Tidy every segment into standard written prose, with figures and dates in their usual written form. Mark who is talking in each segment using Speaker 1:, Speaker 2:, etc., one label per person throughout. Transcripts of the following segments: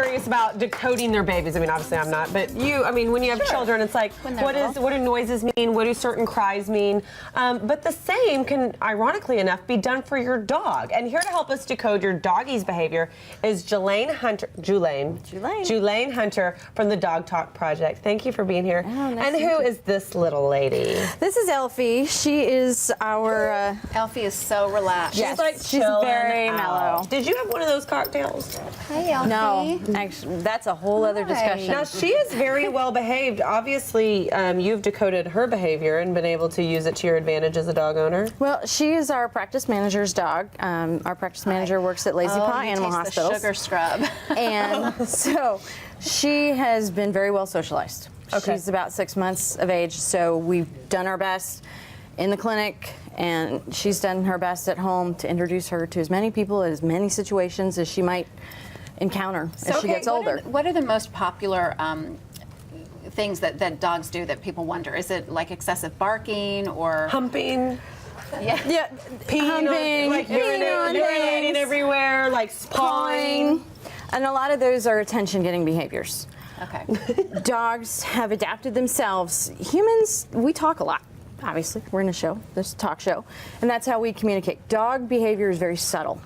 Speaker 1: curious about decoding their babies. I mean, obviously I'm not, but I mean, when you have children, it's like, what do noises mean? What do certain cries mean? But the same can, ironically enough, be done for your dog. And here to help us decode your doggy's behavior is Julaine Hunter from the Dog Talk Project. Thank you for being here.
Speaker 2: Oh, nice
Speaker 1: and who is this little lady?
Speaker 2: This is Elfie. She is our...
Speaker 3: Elfie is so relaxed.
Speaker 1: She's like
Speaker 2: she's very mellow.
Speaker 1: Did you have one of those cocktails?
Speaker 3: Hey, Elfie.
Speaker 2: No, actually, that's a whole other discussion.
Speaker 1: Now, she is very well behaved. Obviously, you've decoded her behavior and been able to use it to your advantage as a dog owner.
Speaker 2: Well, she is our practice manager's dog. Our practice manager works at Lazy Paw Animal Hospitals.
Speaker 3: The sugar scrub.
Speaker 2: And so she has been very well socialized.
Speaker 1: Okay.
Speaker 2: She's about 6 months of age, so we've done our best in the clinic, and she's done her best at home to introduce her to as many people, as many situations as she might encounter as she gets older.
Speaker 3: What are the most popular things that dogs do that people wonder? Is it like excessive barking or
Speaker 1: Humping.
Speaker 2: Yeah,
Speaker 1: Peeing,
Speaker 2: humping,
Speaker 1: like
Speaker 2: peeing on
Speaker 1: urinating
Speaker 2: things,
Speaker 1: everywhere, like pawing.
Speaker 2: and a lot of those are attention-getting behaviors.
Speaker 3: Okay.
Speaker 2: Dogs have adapted themselves. Humans, we talk a lot. Obviously, we're in a show, this is a talk show, and that's how we communicate. Dog behavior is very subtle.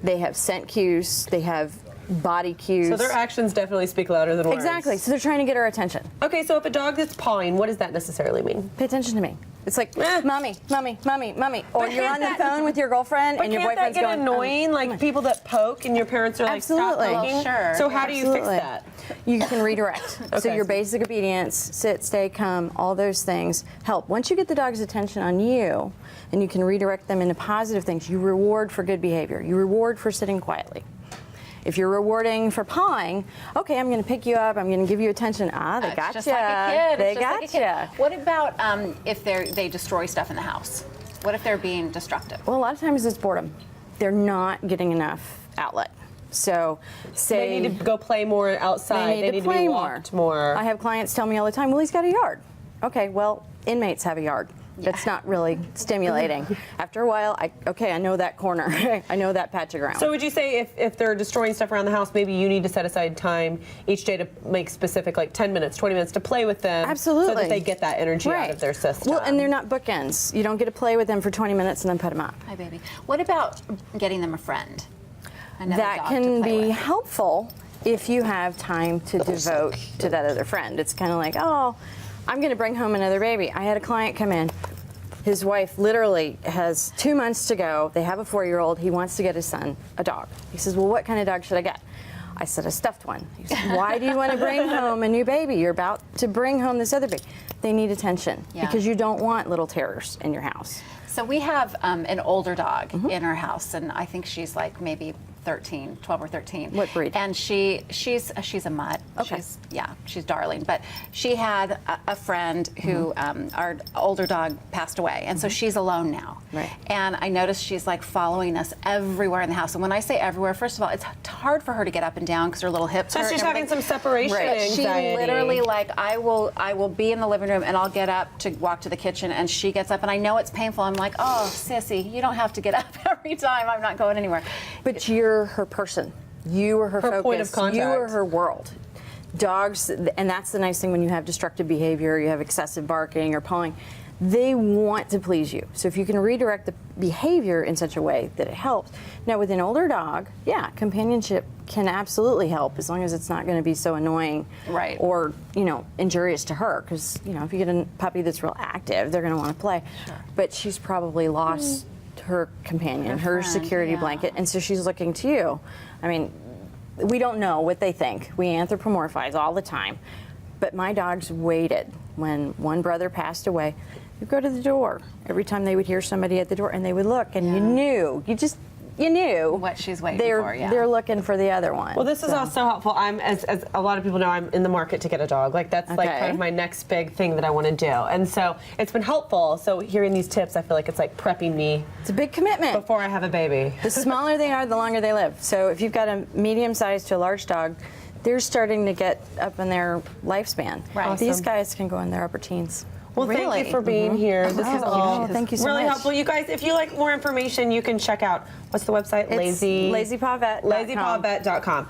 Speaker 2: They have scent cues, they have body cues.
Speaker 1: So their actions definitely speak louder than words.
Speaker 2: Exactly, so they're trying to get our attention.
Speaker 1: Okay, so if a dog is pawing, what does that necessarily mean?
Speaker 2: Pay attention to me. It's like, mommy, mommy, mommy, mommy. Or you're on the phone with your girlfriend
Speaker 1: But
Speaker 2: and your
Speaker 1: can't
Speaker 2: boyfriend's
Speaker 1: that get
Speaker 2: going,
Speaker 1: annoying? Like people that poke and your parents are like,
Speaker 2: Absolutely.
Speaker 1: stop poking?
Speaker 3: Well, sure.
Speaker 1: So how do you fix
Speaker 2: Absolutely.
Speaker 1: that?
Speaker 2: You can redirect. So
Speaker 1: Okay.
Speaker 2: your basic obedience, sit, stay, come, all those things help. Once you get the dog's attention on you and you can redirect them into positive things, you reward for good behavior. You reward for sitting quietly. If you're rewarding for pawing, okay, I'm going to pick you up, I'm going to give you attention. Ah, they got
Speaker 3: Just
Speaker 2: you.
Speaker 3: like a kid.
Speaker 2: They
Speaker 3: It's just like a
Speaker 2: got
Speaker 3: kid.
Speaker 2: you.
Speaker 3: What about if they destroy stuff in the house? What if they're being destructive?
Speaker 2: Well, a lot of times it's boredom. They're not getting enough outlet. So, say
Speaker 1: They need to go play more outside.
Speaker 2: They need to play
Speaker 1: be walked more.
Speaker 2: I have clients tell me all the time, well, he's got a yard. Okay, well, inmates have a yard. That's not really stimulating. After a while, I know that corner. I know that patch of ground.
Speaker 1: So would you say if they're destroying stuff around the house, maybe you need to set aside time each day to make specific, like 10 minutes, 20 minutes to play with them?
Speaker 2: Absolutely.
Speaker 1: So that they get that energy out of their system.
Speaker 2: Well, and they're not bookends. You don't get to play with them for 20 minutes and then put them up.
Speaker 3: Hi, baby. What about getting them a friend? Another
Speaker 2: That
Speaker 3: dog
Speaker 2: can
Speaker 3: to play
Speaker 2: be
Speaker 3: with?
Speaker 2: helpful if you have time to devote to that other friend. It's kind of like, oh, I'm going to bring home another baby. I had a client come in. His wife literally has 2 months to go. They have a 4-year-old. He wants to get his son a dog. He says, well, what kind of dog should I get? I said, a stuffed one. He said, why do you want to bring home a new baby? You're about to bring home this other baby. They need attention because you don't want little terrors in your house.
Speaker 3: So we have an older dog
Speaker 2: Mm-hmm.
Speaker 3: in our house, and I think she's like maybe 12 or 13.
Speaker 2: What breed?
Speaker 3: And she's a mutt.
Speaker 2: Okay.
Speaker 3: She's darling. But she had a friend who our older dog passed away, and so she's alone now.
Speaker 2: Right.
Speaker 3: And I noticed she's like following us everywhere in the house. And when I say everywhere, first of all, it's hard for her to get up and down because her little hips
Speaker 1: So
Speaker 3: hurt.
Speaker 1: she's
Speaker 3: and
Speaker 1: having
Speaker 3: everything.
Speaker 1: some separation
Speaker 3: She
Speaker 1: anxiety.
Speaker 3: literally, like, I will be in the living room and I'll get up to walk to the kitchen, and she gets up, and I know it's painful. I'm like, oh, sissy, you don't have to get up every time. I'm not going anywhere.
Speaker 2: But you're her person. You are her focus.
Speaker 1: point of contact.
Speaker 2: You are her world. Dogs, and that's the nice thing when you have destructive behavior, you have excessive barking or pawing, they want to please you. So if you can redirect the behavior in such a way that it helps. Now with an older dog, yeah, companionship can absolutely help as long as it's not going to be so annoying
Speaker 3: Right.
Speaker 2: or, injurious to her. Because, if you get a puppy that's real active, they're going to want to play.
Speaker 3: Sure.
Speaker 2: But she's probably lost her companion, her
Speaker 3: friend,
Speaker 2: security
Speaker 3: yeah.
Speaker 2: blanket, and so she's looking to you. I mean, we don't know what they think. We anthropomorphize all the time. But my dogs waited when one brother passed away. You go to the door every time they would hear somebody at the door, and they would look, and you knew. You knew
Speaker 3: What she's waiting
Speaker 2: they're,
Speaker 3: for, yeah.
Speaker 2: They're looking for the other one.
Speaker 1: Well, this is all so helpful. I'm, as a lot of people know, I'm in the market to get a dog. Like that's like kind of my next big thing that I want to do. And so it's been helpful. So hearing these tips, I feel like it's like prepping me
Speaker 2: It's a big commitment.
Speaker 1: before I have a baby.
Speaker 2: The smaller they are, the longer they live. So if you've got a medium-sized to a large dog, they're starting to get up in their lifespan.
Speaker 3: Right.
Speaker 2: These
Speaker 1: Awesome.
Speaker 2: guys can go in their upper teens.
Speaker 1: Well, thank you for being here. This is all
Speaker 2: Thank you so
Speaker 1: really
Speaker 2: much.
Speaker 1: helpful. You guys, if you like more information, you can check out, what's the website?
Speaker 2: It's LazyPawVet.com.
Speaker 1: LazyPawVet.com.